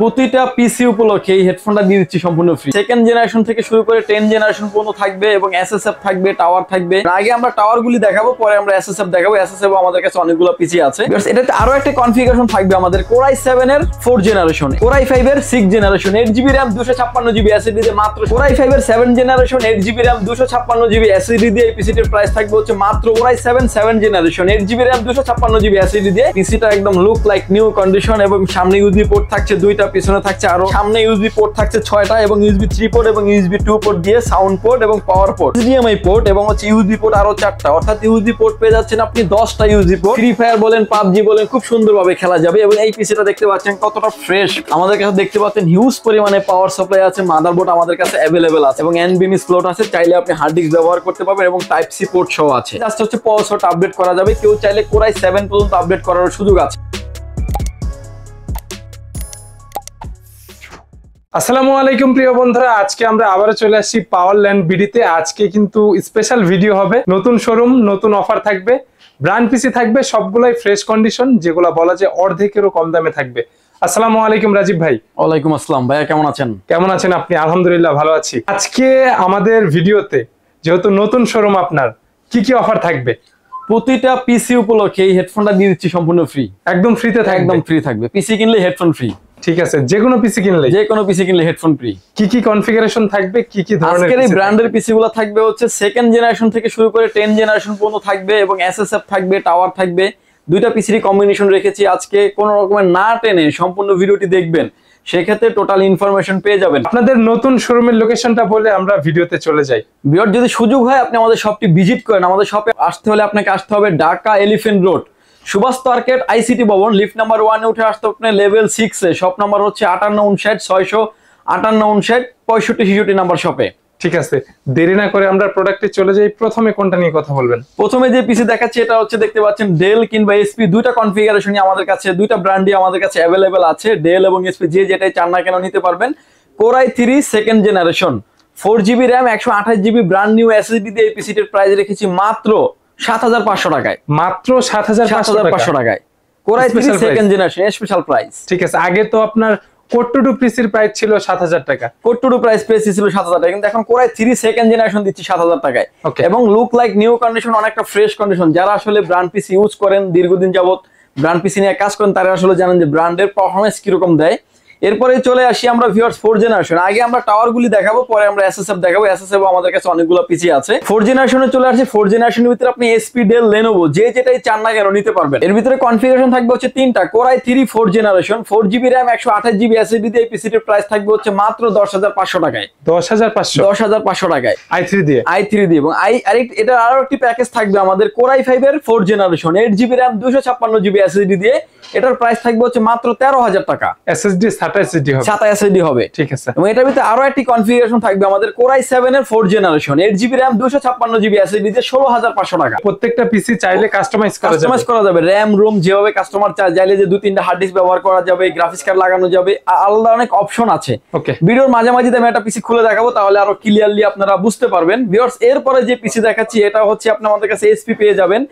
প্রতিটা পিসি উপলক্ষে এই হেডফোনটা দিয়ে দিচ্ছি সম্পূর্ণ ফ্রি। সেকেন্ড জেনারেশন থেকে শুরু করে 10 জেনারেশন পর্যন্ত থাকবে এবং এসএসএফ থাকবে, টাওয়ার থাকবে। আগে আমরা টাওয়ার গুলি দেখাবো, পরে আমরা এসএসএফ দেখাবো। এসএসএফ আমাদের কাছে অনেকগুলো পিসি আছে। এটাতে আরো একটা কনফিগারেশন থাকবে আমাদের Core i7 এর 4 জেনারেশন, Core i5 এর 6 generation, 8GB RAM 256GB SSD দিয়ে মাত্র। Core i5 এর 7 generation, 8GB RAM 256GB SSD দিয়ে এই পিসিটির প্রাইস থাকবে হচ্ছে মাত্র Core i7 7 generation, 8GB RAM 256GB SSD দিয়ে। পিসিটা একদম লুক লাইক নিউ কন্ডিশন এবং সামনে ইউএসবি পোর্ট থাকছে 2টা, পিছনে থাকছে আরো। সামনে ইউএসবি পোর্ট থাকছে 6টা এবং ইউএসবি 3 পোর্ট এবং ইউএসবি 2 পোর্ট দিয়ে সাউন্ড পোর্ট এবং পাওয়ার পোর্ট, HDMI পোর্ট এবং হচ্ছে ইউএসবি পোর্ট আরো 4টা। অর্থাৎ ইউএসবি পোর্ট পেয়ে যাচ্ছেন আপনি 10টা ইউএসবি পোর্ট। ফ্রি ফায়ার বলেন, পাবজি বলেন, খুব সুন্দরভাবে খেলা যাবে। এবং এই পিসিটা দেখতে পাচ্ছেন কতটা ফ্রেশ। আমাদের কাছে দেখতে পাচ্ছেন হিউজ পরিমাণে পাওয়ার সাপ্লাই আছে, মাদারবোর্ড আমাদের কাছে অ্যাভেলেবেল আছে এবং এনভিএমই স্লট আছে। চাইলে আপনি হার্ড ডিস্ক ব্যবহার করতে পারবেন এবং টাইপ সি পোর্ট সহ আছে। জাস্ট হচ্ছে পাওয়ার আপডেট করা যাবে। কেউ চাইলে Core i7 পর্যন্ত আপডেট করার সুযোগ আছে। আসসালামু আলাইকুম প্রিয় বন্ধুরা, আজকে আমরা আবারও চলে আসছি পাওয়ারল্যান্ড বিডিতে। আজকে কিন্তু স্পেশাল ভিডিও হবে, নতুন শোরুম, নতুন অফার থাকবে, ব্র্যান্ড পিসি থাকবে, সবগুলাই ফ্রেশ কন্ডিশন, যেগুলো বলা যায় অর্ধেকেরও কম দামে থাকবে। আসসালামু আলাইকুম রাজীব ভাই। ওয়ালাইকুম আসসালাম ভাইয়া, কেমন আছেন? কেমন আছেন আপনি? আলহামদুলিল্লাহ ভালো আছি। আজকে আমাদের ভিডিওতে যেহেতু নতুন শোরুম, আপনার কি কি অফার থাকবে? প্রতিটা পিসি উপলক্ষে এই হেডফোনটা দিয়ে দিচ্ছি সম্পূর্ণ ফ্রি। একদম ফ্রিতে থাকবে? একদম ফ্রি থাকবে। পিসি কিনলে হেডফোন ফ্রি। ঠিক আছে, যে কোনো পিসি কিনলে হেডফোন ফ্রি। কি কি কনফিগারেশন থাকবে, কি কি ধরনের? আজকের এই ব্র্যান্ডের পিসিগুলো থাকবে হচ্ছে সেকেন্ড জেনারেশন থেকে শুরু করে 10 জেনারেশন পর্যন্ত থাকবে এবং এসএসএফ থাকবে, টাওয়ার থাকবে। দুইটা পিসির কম্বিনেশন রেখেছি। আজকে কোনো রকমের না টেনে সম্পূর্ণ ভিডিওটি দেখবেন, সেক্ষেত্রে টোটাল ইনফরমেশন পেয়ে যাবেন। আপনাদের নতুন শোরুমের লোকেশনটা বলে আমরা ভিডিওতে চলে যাই। ভিউয়ার, যদি সুযোগ হয় আপনি আমাদের শপটি ভিজিট করেন। আমাদের শপে আসতে হলে আপনাকে আসতে হবে Dhaka elephant road, Subhash market, ICT Bhaban, lift number 1 এ উঠে আসতে আপনি লেভেল 6 এ। শপ নাম্বার হচ্ছে 5859-658-65-66 নাম্বার শপে। ঠিক আছে, দেরি না করে আমরা প্রোডাক্টে চলে যাই। প্রথমে কোনটা নিয়ে কথা বলবেন? প্রথমে যে পিসি দেখাচ্ছি এটা হচ্ছে দেখতে পাচ্ছেন ডেল কিংবা এসপি, দুইটা কনফিগারেশনই আমাদের কাছে, দুইটা ব্র্যান্ডই আমাদের কাছে অ্যাভেলেবেল আছে। ডেল এবং এসপি যে যেটাই চান না কেন নিতে পারবেন। Core i3 second generation, 4GB RAM 128GB brand new SSD দিয়ে এই পিসিটির প্রাইস রেখেছি মাত্র 7500 টাকায়। মাত্র 7500 টাকায় Core i3 second generation special price. ঠিক আছে, আগে তো আপনার কোট্টু পিসির প্রাইস ছিল 7000 টাকা। কোট্টু প্রাইস ছিল 7000 টাকা, কিন্তু এখন Core i3 সেকেন্ড জেনারেশন দিচ্ছি 7000 টাকায় এবং লুক লাইক নিউ কন্ডিশন, অনেকটা ফ্রেশ কন্ডিশন। যারা আসলে ব্র্যান্ড পিসি ইউজ করেন, দীর্ঘদিন যাবত ব্র্যান্ড পিসি নিয়ে কাজ করেন, তারা আসলে জানেন যে ব্র্যান্ডের পারফরম্যান্স কিরকম দেয়। এরপরে চলে আসি আমরা ভিউয়ার্স 4 জেনারেশন। আগে আমরা টাওয়ার গুলি দেখাবো, পরে আমরা এসএসএফ দেখাবো। এসএসএফ আমাদের কাছে অনেকগুলো পিসি আছে। 4 জেনারেশনে চলে আসি। 4 জেনারেশনের ভিতরে আপনি এসপি, ডেল, লেনোভো যে যেটাই চান না কেন নিতে পারবেন। এর ভিতরে কনফিগারেশন থাকবে হচ্ছে 3টা। Core i3 4 generation, 4GB RAM 128GB SSD দিয়ে এই পিসিটির প্রাইস থাকবে হচ্ছে মাত্র 10500 টাকায়। 10500 টাকায় i3 দিয়ে এবং এটা আরো একটি প্যাকেজ থাকবে আমাদের Core i5 এর 4 generation, 8GB RAM 256GB SSD দিয়ে। এটার প্রাইস থাকবে হচ্ছে মাত্র 13000 টাকা। এসএসডি SATA SSD হবে। ঠিক আছে, এবং এটার ভিতরে আরো একটি কনফিগারেশন থাকবে আমাদের Core i7 এর 4 generation, 8GB RAM 256GB SSD দিয়ে 16500 টাকা। প্রত্যেকটা পিসি চাইলে কাস্টমাইজ করা যাবে। RAM রোম যেভাবে কাস্টমার চাইলে যে 2-3টা হার্ড ডিস্ক ব্যবহার করা যাবে, গ্রাফিক্স কার্ড লাগানো যাবে, আলাদা অনেক অপশন আছে। ভিডিওর মাঝামাঝি আমি একটা পিসি খুলে দেখাবো, তাহলে আরো ক্লিয়ারলি আপনারা বুঝতে পারবেন। ভিউয়ার্স, এরপরে যে পিসি দেখাচ্ছি এটা হচ্ছে আপনি আমাদের কাছে এসপি পেয়ে যাবেন।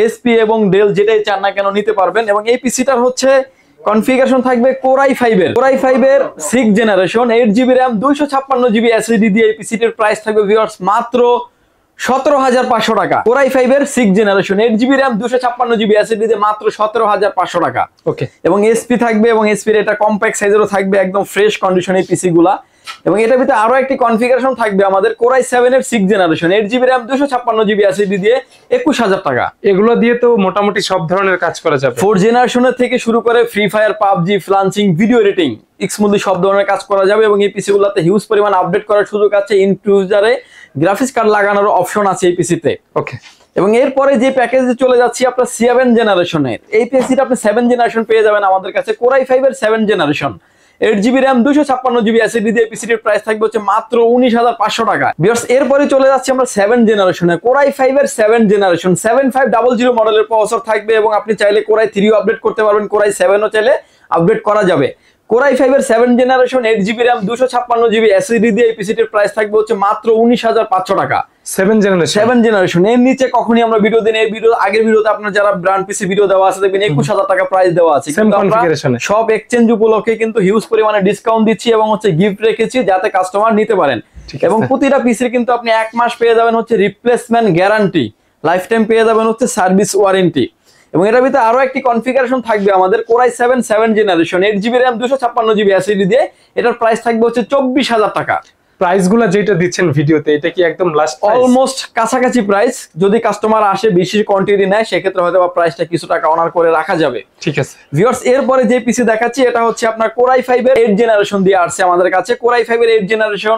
এসপি এবং ডেল যেটাই চান না কেন নিতে পারবেন। এবং এই পিসিটার হচ্ছে কনফিগারেশন থাকবে Core i5 এর 6 generation, 8GB RAM 256GB SSD দিয়ে এই পিসিটির প্রাইস থাকবে ভিউয়ার্স মাত্র 17500 টাকা। Core i5 এর 6 generation, 8GB RAM 256GB SSD দিয়ে মাত্র 17500 টাকা। ওকে, এবং এসপি থাকবে এবং এসপির এটা কম্প্যাক্ট সাইজেরও থাকবে, একদম ফ্রেশ কন্ডিশন এই পিসি গুলা। এবং এটার ভিতরে আরো একটি কনফিগারেশন থাকবে আমাদের Core i7 এর 6 generation, 8GB RAM 256GB SSD দিয়ে 21000 টাকা। এগুলো দিয়ে তো মোটামুটি সব ধরনের কাজ করা যাবে। 4 জেনারেশনের থেকে শুরু করে free fire, PUBG, freelancing, video editing smoothly সব ধরনের কাজ করা যাবে। এবং এই পিসি গুলাতে হিউজ পরিমাণ আপডেট করার সুযোগ আছে। ইনফিউজারে গ্রাফিক্স কার্ড লাগানোর অপশন আছে এই পিসিতে। ওকে, এবং এরপরে যে প্যাকেজে চলে যাচ্ছি আপনার 7 জেনারেশনের, এই পিসিটা আপনি 7 জেনারেশন পেয়ে যাবেন আমাদের কাছে। Core i5 এর 7 generation, 8GB RAM 256GB SSD দিয়ে পিসিটির প্রাইস থাকবে হচ্ছে মাত্র 19500 টাকা। ভিউয়ার্স, এরপরে চলে যাচ্ছি আমরা 7 জেনারেশনে। Core i5 এর 7 জেনারেশন, 7500 মডেলের প্রসেসর থাকবে এবং আপনি চাইলে Core i3 ও আপডেট করতে পারবেন, Core i7 ও চাইলে আপডেট করা যাবে। Core i5 এর 7 generation, 8GB RAM 256GB SSD দিয়ে এই পিসিটির প্রাইস থাকবে হচ্ছে মাত্র 19500 টাকা। 7 জেনারেশন। 7 জেনারেশন। এর নিচে কখনই আমরা ভিডিও দিন, এই ভিডিও আগের ভিডিওতে আপনার যারা ব্র্যান্ড পিসি ভিডিও দেওয়া আছে দেখবেন 21000 টাকা প্রাইস দেওয়া আছে, কিন্তু আমরা সব এক্সচেঞ্জ উপলক্ষে কিন্তু হিউজ পরিমাণে ডিসকাউন্ট দিচ্ছি এবং হচ্ছে গিফট রেখেছি যাতে কাস্টমার নিতে পারেন। এবং প্রতিটা পিসির কিন্তু আপনি 1 মাস পেয়ে যাবেন হচ্ছে রিপ্লেসমেন্ট গ্যারান্টি, লাইফ টাইম পেয়ে যাবেন হচ্ছে সার্ভিস ওয়ারেন্টি। এবং এটার ভিতরে আরো একটি কনফিগারেশন থাকবে আমাদের core i 7 generation 8GB RAM 256GB SSD দিয়ে, এটার প্রাইস থাকবে হচ্ছে 24000 টাকা। প্রাইসগুলো যেটা দিচ্ছেন ভিডিওতে এটা কি একদম লাস্ট প্রাইস? অলমোস্ট কাছাকাছি প্রাইস। যদি কাস্টমার আসে বেশি কোয়ান্টিটি নেয় সেক্ষেত্রে হয়তো প্রাইসটা কিছু টাকা অনার করে রাখা যাবে। ঠিক আছে ভিউয়ার্স, এরপরে যে পিসি দেখাচ্ছি এটা হচ্ছে আপনার কোরাই 5 এর 8 জেনারেশন দিয়ে আসছে আমাদের কাছে। কোরাই 5 এর 8 generation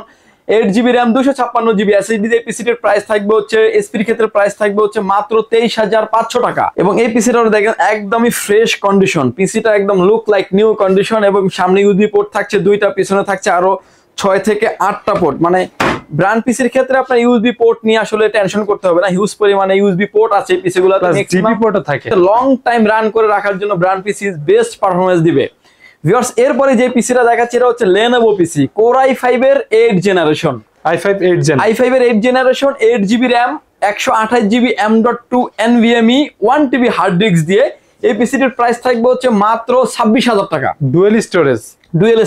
8GB RAM 256GB SSD দিয়ে পিসিটির প্রাইস থাকবে হচ্ছে, এসপির ক্ষেত্রে প্রাইস থাকবে হচ্ছে মাত্র 23500 টাকা। এবং এই পিসিটা দেখেন একদমই ফ্রেশ কন্ডিশন, পিসিটা একদম লুক লাইক নিউ কন্ডিশন। এবং সামনে ইউএসবি পোর্ট থাকছে 2টা, পিছনে থাকছে আরো 6 থেকে 8টা পোর্ট। মানে ব্র্যান্ড পিসির ক্ষেত্রে আপনার ইউএসবি পোর্ট নিয়ে আসলে টেনশন করতে হবে না, হিউজ পরিমাণে ইউএসবি পোর্ট আছে পিসিগুলো, জিবি পোর্টও থাকে। লং টাইম রান করে রাখার জন্য ব্র্যান্ড পিসি বেস্ট পারফরম্যান্স দিবে। ভিউয়ার্স, এরপরে যে পিসিটা দেখাচ্ছি এটা হচ্ছে Lenovo পিসি কোরাই 5 এর 8 জেনারেশন i5 8 জেন i5 এর 8 generation 8GB RAM 128GB M.2 NVMe 1TB hard disk দিয়ে এই পিসিটির প্রাইস থাকবে হচ্ছে মাত্র 26000 টাকা। ডুয়াল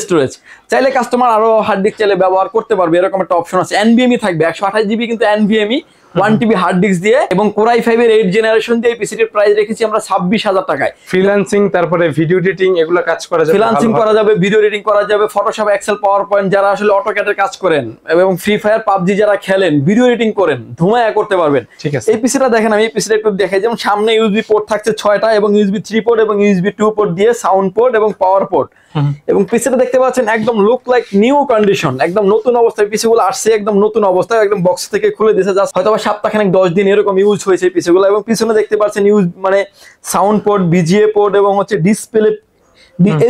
স্টোরেজ চাইলে কাস্টমার আরো হার্ড ডিস্ক চাইলে ব্যবহার করতে পারবে, এরকম একটা অপশন আছে। NVMe থাকবে 128GB কিন্তু NVMe 1TB হার্ড ডিস্ক দিয়ে। এবং কোরাই 5 এর 8 জেনারেশন দিয়ে এই পিসিটির প্রাইস রেখেছি আমরা 26000 টাকায়। ফ্রিল্যান্সিং তারপরে ভিডিও এডিটিং এগুলো কাজ করা যাবে, ফ্রিল্যান্সিং করা যাবে, ভিডিও এডিটিং করা যাবে, ফটোশপ, এক্সেল, পাওয়ার পয়েন্ট যারা আসলে অটোক্যাডের কাজ করেন এবং ফ্রি ফায়ার, পাবজি যারা খেলেন, ভিডিও এডিটিং করেন, ধুমায়া করতে পারবেন। ঠিক আছে, এই পিসিটা দেখেন, আমি এই পিসিটা একটু দেখাই। যেমন সামনে ইউএসবি পোর্ট থাকছে 6টা এবং ইউএসবি 3 পোর্ট এবং ইউএসবি 2 পোর্ট দিয়ে সাউন্ড পোর্ট এবং পাওয়ার পোর্ট। এবং পিসিটা দেখতে পাচ্ছেন একদম লুক লাইক নিউ কন্ডিশন, একদম নতুন অবস্থায় পিসিগুলো আসছে, একদম নতুন অবস্থায়, একদম বক্স থেকে খুলে দিয়েছে জাস্ট হয়তো সপ্তাহখানেক 10 দিন এরকম ইউজ হয়েছে পিসিগুলো। এবং পিছনে দেখতে পাচ্ছেন ইউজ মানে সাউন্ড পোর্ট, বিজিএ পোর্ট এবং হচ্ছে ডিসপ্লে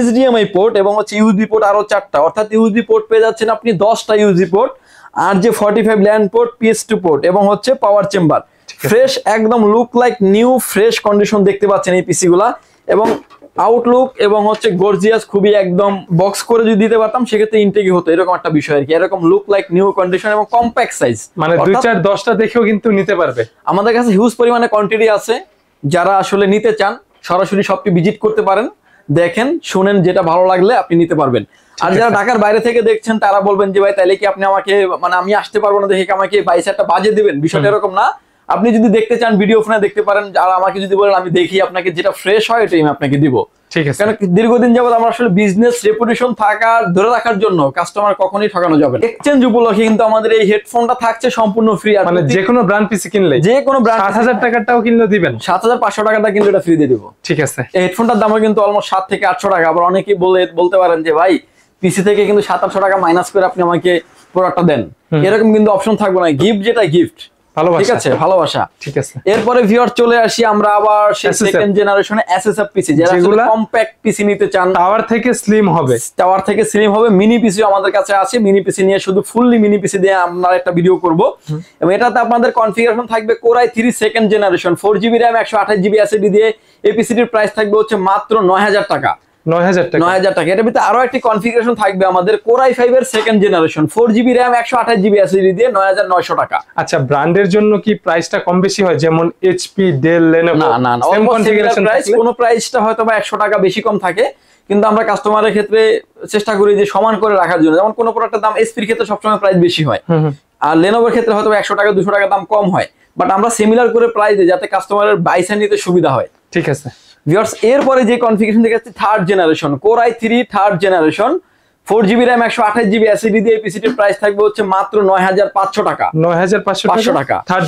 HDMI পোর্ট এবং হচ্ছে ইউএসবি পোর্ট আরো 4টা, অর্থাৎ ইউএসবি পোর্ট পেয়ে যাচ্ছেন আপনি 10টা ইউএসবি পোর্ট, আর যে 45 ল্যান্ড পোর্ট, PS2 পোর্ট এবং হচ্ছে পাওয়ার চেম্বার। ফ্রেশ, একদম look like new fresh condition দেখতে পাচ্ছেন এই পিসিগুলা। এবং আউটলুক এবং হচ্ছে গর্জিয়াস, খুবই একদম বক্স করে যদি দিতে পারতাম সেক্ষেত্রে ইনটেকই হতো, এরকম একটা বিষয় আর কি। এরকম লুক লাইক নিউ কন্ডিশন এবং কম্প্যাক্ট সাইজ, মানে 2-4-10টা দেখেও কিন্তু নিতে পারবে। আমাদের কাছে হিউজ পরিমাণে কোয়ান্টিটি আছে, যারা আসলে নিতে চান সরাসরি শপটি ভিজিট করতে পারেন, দেখেন শুনেন, যেটা ভালো লাগলে আপনি নিতে পারবেন। আর যারা ঢাকার বাইরে থেকে দেখছেন তারা বলবেন যে ভাই তাইলে কি আপনি আমাকে, মানে আমি আসতে পারবো না দেখে কি আমাকে 22000 বাজে দিবেন, বিষয়টা এরকম না। আপনি যদি দেখতে চান ভিডিও ফোনে দেখতে পারেন, আর আমাকে যদি বলেন আমি দেখি আপনাকে যেটা ফ্রেশ হয় এটাই আমি আপনাকে দিব। ঠিক আছে, কারণ দীর্ঘদিন যাবত আমরা আসলে বিজনেস রেপুটেশন থাকার ধরে রাখার জন্য কাস্টমার কখনোই ঠকানো যাবে না। এক্সচেঞ্জ উপলক্ষে কিন্তু আমাদের এই হেডফোনটা থাকছে সম্পূর্ণ ফ্রি। আর মানে যে কোনো ব্র্যান্ড পিসি কিনলে, যে কোনো ব্র্যান্ড 7000 টাকাটাও কিনলে দিবেন, 7500 টাকাটা কিন্তু এটা ফ্রি দিয়ে দিব। ঠিক আছে, এই হেডফোনটার দামও কিন্তু অলমোস্ট 7 থেকে 800 টাকা। আবার অনেকেই বলতে পারেন যে ভাই পিসি থেকে কিন্তু 700-800 টাকা মাইনাস করে আপনি আমাকে প্রোডাক্টটা দেন, এরকম কিন্তু অপশন থাকবে না। গিফট যেটা গিফট, ঠিক আছে, ভালোবাসা। ঠিক আছে, এরপরে ভিউয়ার চলে আসি আমরা আবার সেই সেকেন্ড জেনারেশনে এসএসএফ পিসি, যারা আসলে কম্প্যাক্ট পিসি নিতে চান, টাওয়ার থেকে স্লিম হবে, মিনি পিসিও আমাদের কাছে আছে। মিনি পিসি নিয়ে শুধু ফুললি মিনি পিসি দিয়ে আমরা একটা ভিডিও করব। এবং এটাতে আপনাদের কনফিগারেশন থাকবে core i 3 second generation 4GB RAM 128GB SSD দিয়ে এই পিসিটির প্রাইস থাকবে হচ্ছে মাত্র 9000 টাকা। 9000 টাকা। এটার ভিতরে আরো একটি কনফিগারেশন থাকবে আমাদের কোরাই 5 এর second generation 4GB RAM 128GB SSD দিয়ে 9900 টাকা। আচ্ছা, ব্র্যান্ডের জন্য কি প্রাইসটা কম বেশি হয়, যেমন এইচপি, ডেল, লেনোভো? না, সেম কনফিগারেশন প্রাইস, কোন প্রাইসটা হয়তো বা 100 টাকা বেশি কম থাকে, কিন্তু আমরা কাস্টমারের ক্ষেত্রে চেষ্টা করি যে সমান করে রাখার জন্য। যেমন কোন প্রোডাক্টের দাম এসপির ক্ষেত্রে সবসময় প্রাইস বেশি হয়, আর লেনোভোর ক্ষেত্রে হয়তো 100 টাকা 200 টাকা দাম কম হয়, বাট আমরা সিমিলার করে প্রাইস দিই যাতে কাস্টমারের বাইসা নিতে সুবিধা হয়। ঠিক আছে ভিউয়ার্স, এরপরে যে কনফিগারেশন দেখাচ্ছি third generation core i 3 third generation 4GB RAM 128GB SSD দিয়ে এই পিসিটির প্রাইস থাকবে হচ্ছে মাত্র 9500 টাকা। 9500 টাকা থার্ড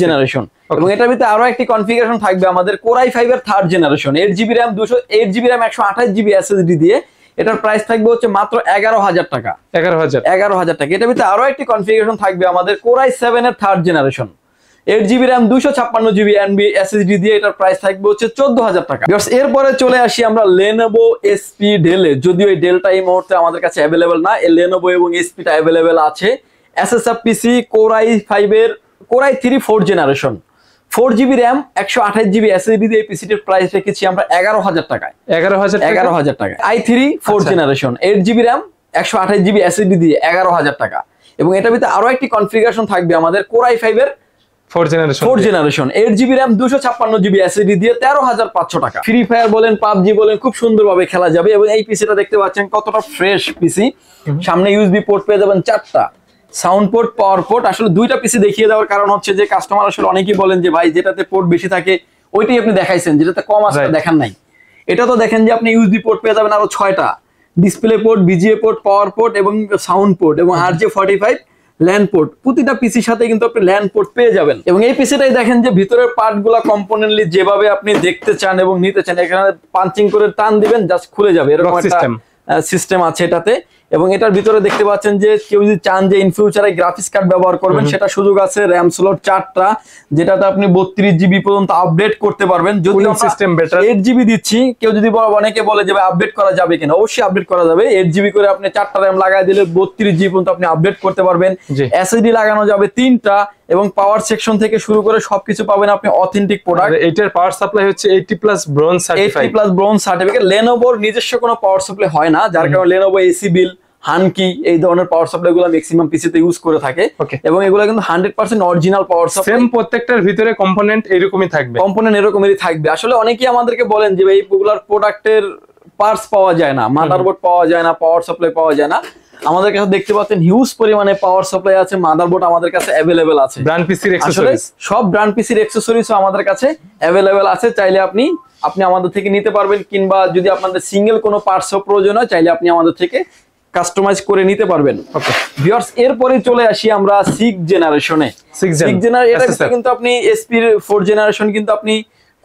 জেনারেশন। এবং এটার ভিতরে আরো একটি কনফিগারেশন থাকবে আমাদের কোরাই 5 এর third generation 8GB RAM 128GB SSD দিয়ে এটার প্রাইস থাকবে হচ্ছে মাত্র 11000 টাকা। 11000 টাকা। এটার ভিতরে আরো একটি কনফিগারেশন থাকবে আমাদের কোরাই 7 এর third generation 8GB RAM 256GB SSD দিয়ে এটার প্রাইস থাকবে হচ্ছে 14000 টাকা। এরপরে চলে আসি আমরা Lenovo SP Dell এ, যদিও এই ডেলটা এই মুহূর্তে আমাদের কাছে অ্যাভেলেবেল না, এই Lenovo এবং SP টা অ্যাভেলেবেল আছে। এসএসএফ পিসি কোরাই 5 এর core i 3 4th generation 4GB RAM 128GB SSD দিয়ে এই পিসিটির প্রাইস রেখেছি আমরা 11000 টাকায়। 11000 টাকা। i3 4th generation 8GB RAM 128GB SSD দিয়ে 11000 টাকা। এবং এটার ভিতরে আরো একটি কনফিগারেশন থাকবে আমাদের Core i5 এর 4 generation 8GB RAM 256GB SSD দিয়ে 13,500 টাকা। ফ্রি ফায়ার বলেন, পাবজি বলেন, খুব সুন্দরভাবে খেলা যাবে। এবং এই পিসিটা দেখতে পাচ্ছেন কতটা ফ্রেশ পিসি। সামনে ইউএসবি পোর্ট পেয়ে যাবেন 4টা, সাউন্ড পোর্ট, পাওয়ার পোর্ট। আসলে দুইটা পিসি দেখিয়ে দেওয়ার কারণ হচ্ছে যে কাস্টমার আসলে অনেকেই বলেন যে ভাই যেটাতে পোর্ট বেশি থাকে ওইটাই আপনি দেখাইছেন, যেটাতে কম আছে দেখান নাই। এটা তো দেখেন যে আপনি ইউএসবি পোর্ট পেয়ে যাবেন আরো 6টা, display port, VGA port, power port এবং সাউন্ড পোর্ট এবং RJ45 ল্যান্ড পোর্ট। প্রতিটা পিসির সাথে কিন্তু আপনি ল্যান্ড পোর্ট পেয়ে যাবেন। এবং এই পিসিটাই দেখেন যে ভিতরের পার্টগুলো কম্পোনেন্টলি যেভাবে আপনি দেখতে চান এবং নিতে চান, এখানে পাঞ্চিং করে টান দিবেন জাস্ট খুলে যাবে, এরকম একটা সিস্টেম আছে এটাতে। এবং এটার ভিতরে দেখতে পাচ্ছেন যে কেউ যদি চান যে ইন ফিউচারে গ্রাফিক্স কার্ড ব্যবহার করবেন সেটা সুযোগ আছে। র্যাম স্লট 4টা, যেটাতে আপনি 32GB পর্যন্ত আপডেট করতে পারবেন। যদি সিস্টেম বেটার 8GB দিচ্ছি, কেউ যদি অনেকে বলে যে আপডেট করা যাবে কিনা, অবশ্যই আপডেট করা যাবে। 8GB করে আপনি 4টা র্যাম লাগাই দিলে 32GB পর্যন্ত আপনি আপডেট করতে পারবেন। এসএসডি লাগানো যাবে 3টা এবং পাওয়ার সেকশন থেকে শুরু করে সবকিছু পাবেন আপনি অথেন্টিক প্রোডাক্ট। এটার পাওয়ার সাপ্লাই হচ্ছে 80+ ব্রোঞ্জ সার্টিফাইড। 80+ bronze certificate. লেনোভোর নিজস্ব কোনো পাওয়ার সাপ্লাই হয় না, যার কারণে লেনোভো এসি বিল, হানকি এই ধরনের পাওয়ার সাপ্লাই গুলো ম্যাক্সিমাম পিসিতে ইউজ করে থাকে। এবং এগুলো কিন্তু 100% অরিজিনাল পাওয়ার সাপ্লাই। সেম প্রত্যেকটার ভিতরে কম্পোনেন্ট এরকমই থাকবে, এরকমই থাকবে। আসলে অনেকেই আমাদেরকে বলেন যে এই পপুলার প্রোডাক্টের পার্টস পাওয়া যায় না, মাদারবোর্ড পাওয়া যায় না, পাওয়ার সাপ্লাই পাওয়া যায় না। আমাদের কাছে দেখতে পাচ্ছেন হিউজ পরিমাণে পাওয়ার সাপ্লাই আছে, মাদারবোর্ড আমাদের কাছে अवेलेबल আছে। ব্র্যান্ড পিসির অ্যাকসেসরিজ, সব ব্র্যান্ড পিসির অ্যাকসেসরিজও আমাদের কাছে अवेलेबल আছে। চাইলে আপনি আমাদের থেকে নিতে পারবেন, কিংবা যদি আপনাদের সিঙ্গেল কোনো পার্টসও প্রয়োজন হয় চাইলে আপনি আমাদের থেকে কাস্টমাইজ করে নিতে পারবেন। ওকে ভিউয়ার্স, এরপরে চলে আসি আমরা 6 জেনারেশনে। 6 জেনারেশন এটা কিন্তু আপনি এসপি এর 4 জেনারেশন, কিন্তু আপনি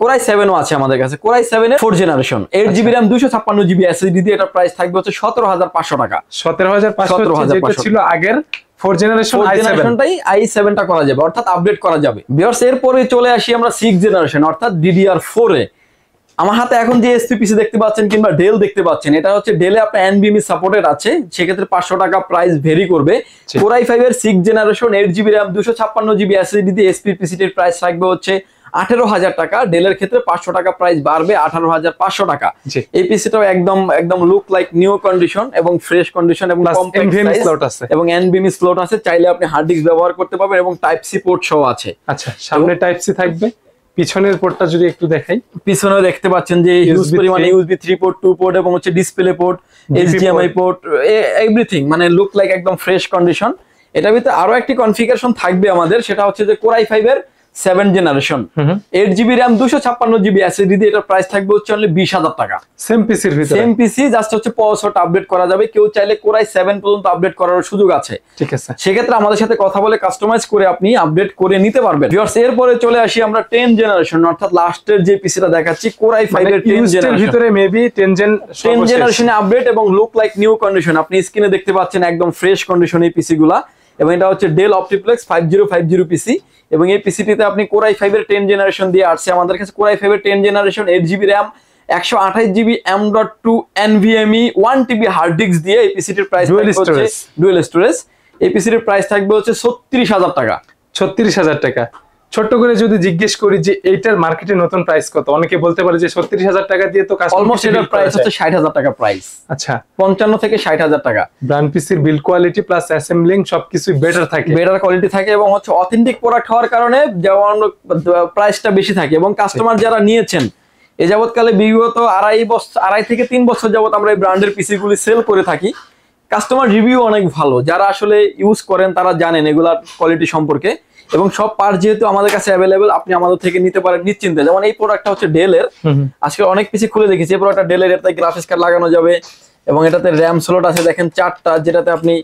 Core i7 ও আছে আমাদের কাছে। Core i7 এর 4 generation 8GB RAM 256GB SSD দিয়ে এটা প্রাইস থাকবে হচ্ছে 17,500 টাকা। 17,500 যেটা ছিল আগের 4 জেনারেশনটাই i7টা করা যাবে, অর্থাৎ আপডেট করা যাবে। ভিউয়ার্স, এরপরে চলে আসি আমরা 6 জেনারেশন অর্থাৎ DDR4 এ। আমার হাতে এখন যে এসপি পিসি দেখতে পাচ্ছেন কিংবা ডেল দেখতে পাচ্ছেন, এটা হচ্ছে ডেলে আপনার NVMe সাপোর্টেড আছে, সেক্ষেত্রে 500 টাকা প্রাইস ভেরি করবে। Core i5 এর 6 generation 8GB RAM 256GB SSD দিয়ে এসপি পিসিটির প্রাইস থাকবে হচ্ছে 18,000 টাকা। ডেলের ক্ষেত্রে 500 টাকা প্রাইস বাড়বে, 18,500 টাকা। এই পিসিটাও একদম লুক লাইক নিউ কন্ডিশন এবং ফ্রেশ কন্ডিশন এবং NVMe স্লট আছে এবং NVMe স্লট আছে। চাইলে আপনি হার্ড ডিস্ক ব্যবহার করতে পারবেন এবং টাইপ সি পোর্ট সহ আছে। আচ্ছা, সামনে টাইপ সি থাকবে, পিছনের পোর্টটা যদি একটু দেখাই, পিছনেও দেখতে পাচ্ছেন যে হিউজ পরিমাণে USB 3 পোর্ট, 2 পোর্ট এবং হচ্ছে display port, HDMI port, everything মানে লুক লাইক একদম ফ্রেশ কন্ডিশন। এটার ভিতরে আরো একটি কনফিগারেশন থাকবে আমাদের, সেটা হচ্ছে যে Core i5 এর 7 generation 8GB RAM 256GB SSD দিয়ে এটার প্রাইস থাকবে হচ্ছে অনলি 20,000 টাকা। সেম পিসির ভিতরে, সেম পিসি, জাস্ট হচ্ছে প্রসেসরটা আপডেট করা যাবে। কেউ চাইলে Core i7 পর্যন্ত আপডেট করার সুযোগ আছে। ঠিক আছে, সেক্ষেত্রে আমাদের সাথে কথা বলে কাস্টমাইজ করে আপনি আপডেট করে নিতে পারবেন। ভিউয়ার্স, এরপরে চলে আসি আমরা 10 জেনারেশন অর্থাৎ লাস্টের যে পিসিটা দেখাচ্ছি Core i5 এর 10 জেনারেশন ভিতরে মেবি 10 জেনারেশনে আপডেট এবং লুক লাইক নিউ কন্ডিশন। আপনি স্ক্রিনে দেখতে পাচ্ছেন একদম ফ্রেশ কন্ডিশন এই পিসি গুলা। এবং এটা হচ্ছে ডেল অপটিপ্লেক্স 5050 পিসি এবং এই পিসিটিতে আপনি Core i5 এর 10 জেনারেশন দিয়ে আসছে আমাদের কাছে। Core i5 এর 10 generation 8GB RAM 128GB M.2 NVMe 1TB hard disk দিয়ে এই পিসিটির প্রাইস হচ্ছে ডুয়াল স্টোরেজ। এই পিসিটির প্রাইস থাকবে হচ্ছে 36,000 টাকা। 36,000 টাকা। ছোট্ট করে যদি জিজ্ঞেস করি যে এইটার মার্কেটে নতুন প্রাইস কত, অনেকে বলতে পারে যে 36,000 টাকা দিয়ে তো অলমোস্ট এটার প্রাইস হচ্ছে 60,000 টাকা প্রাইস। আচ্ছা, 55 থেকে 60,000 টাকা। ব্র্যান্ড পিসির বিল্ড কোয়ালিটি প্লাস অ্যাসেম্বলিং সবকিছু বেটার থাকে, বেটার কোয়ালিটি থাকে এবং হচ্ছে অথেন্টিক প্রোডাক্ট হওয়ার কারণে যেমন প্রাইসটা বেশি থাকে। এবং কাস্টমার যারা নিয়েছেন এ যাবৎকালে বিগত 2.5 থেকে 3 বছর যাবত আমরা এই ব্র্যান্ডের পিসি গুলি সেল করে থাকি। কাস্টমার রিভিউ অনেক ভালো, যারা আসলে ইউজ করেন তারা জানেন এগুলার কোয়ালিটি সম্পর্কে। এবং সব পার্ট যেহেতু আমাদের কাছে অ্যাভেলেবেল, আপনি আমাদের থেকে নিতে পারেন নিশ্চিন্তে। যেমন এই প্রোডাক্টটা হচ্ছে ডেলের, আজকে অনেক পিসি খুলে দেখেছি। এই প্রোডাক্টটা ডেলের, এটাতে গ্রাফিক্স কার্ড লাগানো যাবে এবং এটাতে র্যাম স্লট আছে দেখেন 4টা, যেটাতে আপনি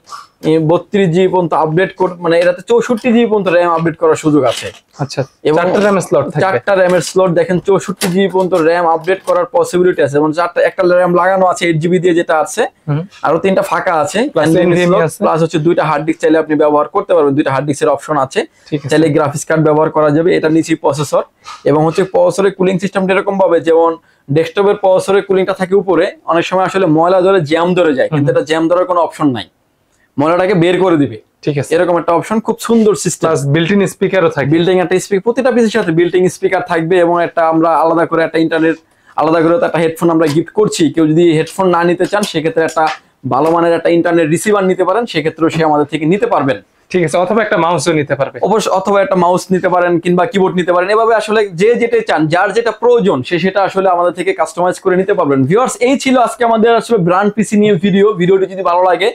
32GB পর্যন্ত আপডেট মানে এটাতে 64GB পর্যন্ত র্যাম আপডেট করার সুযোগ আছে। আচ্ছা, এবং 4টা র্যামের স্লট থাকবে, 4টা র্যামের স্লট দেখেন 64GB পর্যন্ত র্যাম আপডেট করার পসিবিলিটি আছে। এবং 4টা একটা র্যাম লাগানো আছে 8GB দিয়ে যেটা আছে, আরো 3টা ফাঁকা আছে, প্লাস হচ্ছে 2টা হার্ড ডিস্ক চাইলে আপনি ব্যবহার করতে পারবেন। 2টা হার্ড ডিস্কের অপশন আছে, চাইলে গ্রাফিক্স কার্ড ব্যবহার করা যাবে। এটা নিচেই প্রসেসর এবং হচ্ছে প্রসেসরের কুলিং সিস্টেমটা এরকম ভাবে, যেমন ডেস্কটপের প্রসেসরের কুলিংটা থাকে উপরে, অনেক সময় আসলে ময়লা ধরে জ্যাম ধরে যায়, কিন্তু এটা জ্যাম ধরার কোনো অপশন নাই, ময়লাটাকে বের করে দিবে। ঠিক আছে, এরকম একটা অপশন, খুব সুন্দর সিস্টেম। প্লাস বিল্ট-ইন স্পিকারও থাকবে, বিল্ট-ইন একটা স্পিকার, প্রতিটা পিসের সাথে বিল্ট-ইন স্পিকার থাকবে। এবং একটা আমরা আলাদা করে একটা ইন্টারনেট, আলাদা করে একটা হেডফোন আমরা গিফট করছি। কেউ যদি হেডফোন না নিতে চান সেক্ষেত্রে একটা ভালো মানের একটা ইন্টারনেট রিসিভার নিতে পারেন, সেক্ষেত্রেও সে আমাদের থেকে নিতে পারবেন। ঠিক আছে, অথবা একটা মাউসও নিতে পারবে। অবশ্য অথবা একটা মাউস নিতে পারেন কিংবা কিবোর্ড নিতে পারেন। এভাবে আসলে যে যেটা চান, যার যেটা প্রয়োজন সে সেটা আসলে আমাদের থেকে কাস্টমাইজ করে নিতে পারবেন। ভিউয়ার্স, এই ছিল আজকে আমাদের আসলে ব্র্যান্ড পিসি নিয়ে ভিডিওটি যদি ভালো লাগে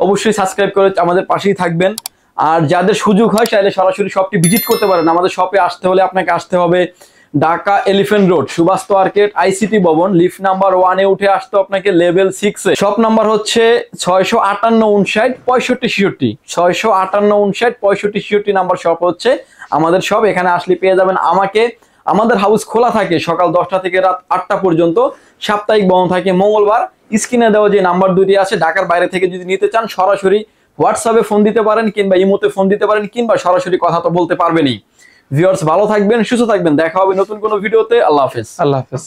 অবশ্যই সাবস্ক্রাইব করে আমাদের পাশেই থাকবেন। আর যাদের সুযোগ হয় চাইলে সরাসরি শপটি ভিজিট করতে পারেন। আমাদের শপে আসতে হলে আপনাকে আসতে হবে Dhaka elephant road, Suvastu arcade, ICT Bhaban, lift number 1 এ উঠে আসতে আপনাকে লেভেল 6 এ। শপ নাম্বার হচ্ছে 658596566, 658596566 নাম্বার শপ হচ্ছে আমাদের শপ। এখানে আসলে পেয়ে যাবেন আমাকে। আমাদের হাউস খোলা থাকে সকাল 10টা থেকে রাত 8টা পর্যন্ত, সাপ্তাহিক বন্ধ থাকে মঙ্গলবার। স্ক্রিনে দেওয়া যে নাম্বার দুটি আছে, ঢাকার বাইরে থেকে যদি নিতে চান সরাসরি হোয়াটসঅ্যাপে ফোন দিতে পারেন কিংবা ইমোতে ফোন দিতে পারেন কিংবা সরাসরি কথা তো বলতে পারবেনই। ভিউয়ার্স, ভালো থাকবেন, সুস্থ থাকবেন, দেখা হবে নতুন কোনো ভিডিওতে। আল্লাহ হাফেজ। আল্লাহ হাফেজ।